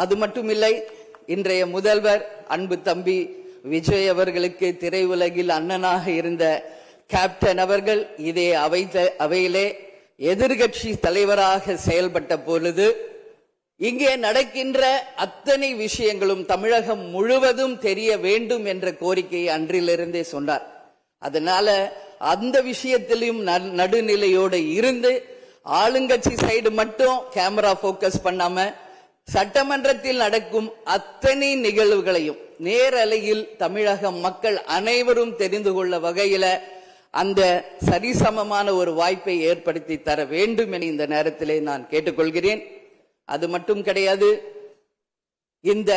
அது மட்டுமில்லை, இன்றைய முதல்வர் அன்பு தம்பி விஜய் அவர்களுக்கு திரையுலகில் அண்ணனாக இருந்த கேப்டன் அவர்கள் இதே அவையிலே எதிர்கட்சி தலைவராக செயல்பட்ட பொழுது இங்கே நடக்கின்ற அத்தனை விஷயங்களும் தமிழகம் முழுவதும் தெரிய வேண்டும் என்ற கோரிக்கையை அன்றிலிருந்தே சொன்னார். அதனால அந்த விஷயத்திலும் நடுநிலையோடு இருந்து ஆளுங்கட்சி சைடு மட்டும் கேமரா போக்கஸ் பண்ணாம சட்டமன்றத்தில் நடக்கும் அத்தனை நிகழ்வுகளையும் நேரலையில் தமிழக மக்கள் அனைவரும் தெரிந்து கொள்ள வகையில அந்த சரிசமமான ஒரு வாய்ப்பை ஏற்படுத்தி தர வேண்டும் என இந்த நேரத்திலே நான் கேட்டுக்கொள்கிறேன். அது மட்டும் கிடையாது, இந்த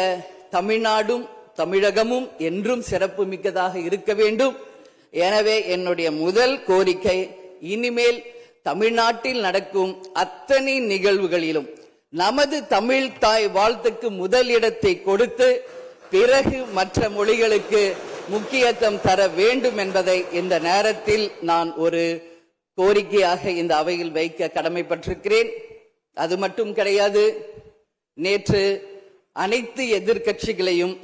தமிழ்நாடும் தமிழகமும் என்றும் சிறப்பு மிக்கதாக இருக்க வேண்டும். எனவே என்னுடைய முதல் கோரிக்கை, இனிமேல் தமிழ்நாட்டில் நடக்கும் அத்தனை நிகழ்வுகளிலும் நமது தமிழ் தாய் வாழ்த்துக்கு முதல் இடத்தை கொடுத்து பிறகு மற்ற மொழிகளுக்கு முக்கியத்துவம் தர வேண்டும் என்பதை இந்த நேரத்தில் நான் ஒரு கோரிக்கையாக இந்த அவையில் வைக்க கடமைப்பட்டிருக்கிறேன். அது மட்டும் கிடையாது, நேற்று அனைத்து எதிர்கட்சிகளையும்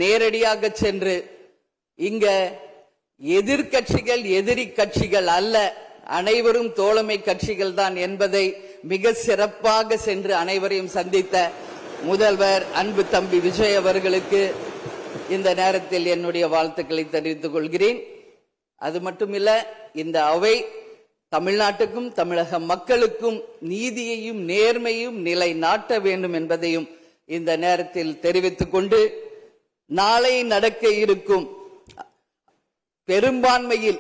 நேரடியாக சென்று இங்க எதிர்கட்சிகள் எதிரி கட்சிகள் அல்ல, அனைவரும் தோழமை கட்சிகள் தான் என்பதை மிக சிறப்பாக சென்று அனைவரையும் சந்தித்த முதல்வர் அன்பு தம்பி விஜய் அவர்களுக்கு இந்த நேரத்தில் என்னுடைய வாழ்த்துக்களை தெரிவித்துக் கொள்கிறேன். அது மட்டுமில்ல, இந்த அவை தமிழ்நாட்டுக்கும் தமிழக மக்களுக்கும் நீதியையும் நேர்மையும் நிலைநாட்ட வேண்டும் என்பதையும் இந்த நேரத்தில் தெரிவித்துக் கொண்டு, நாளை நடக்க இருக்கும் பெரும்பான்மையில்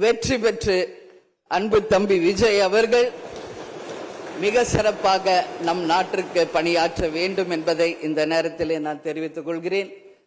வெற்றி பெற்று அன்பு தம்பி விஜய் அவர்கள் மிக சிறப்பாக நம் நாட்டிற்கு பணியாற்ற வேண்டும் என்பதை இந்த நேரத்திலே நான் தெரிவித்துக் கொள்கிறேன்.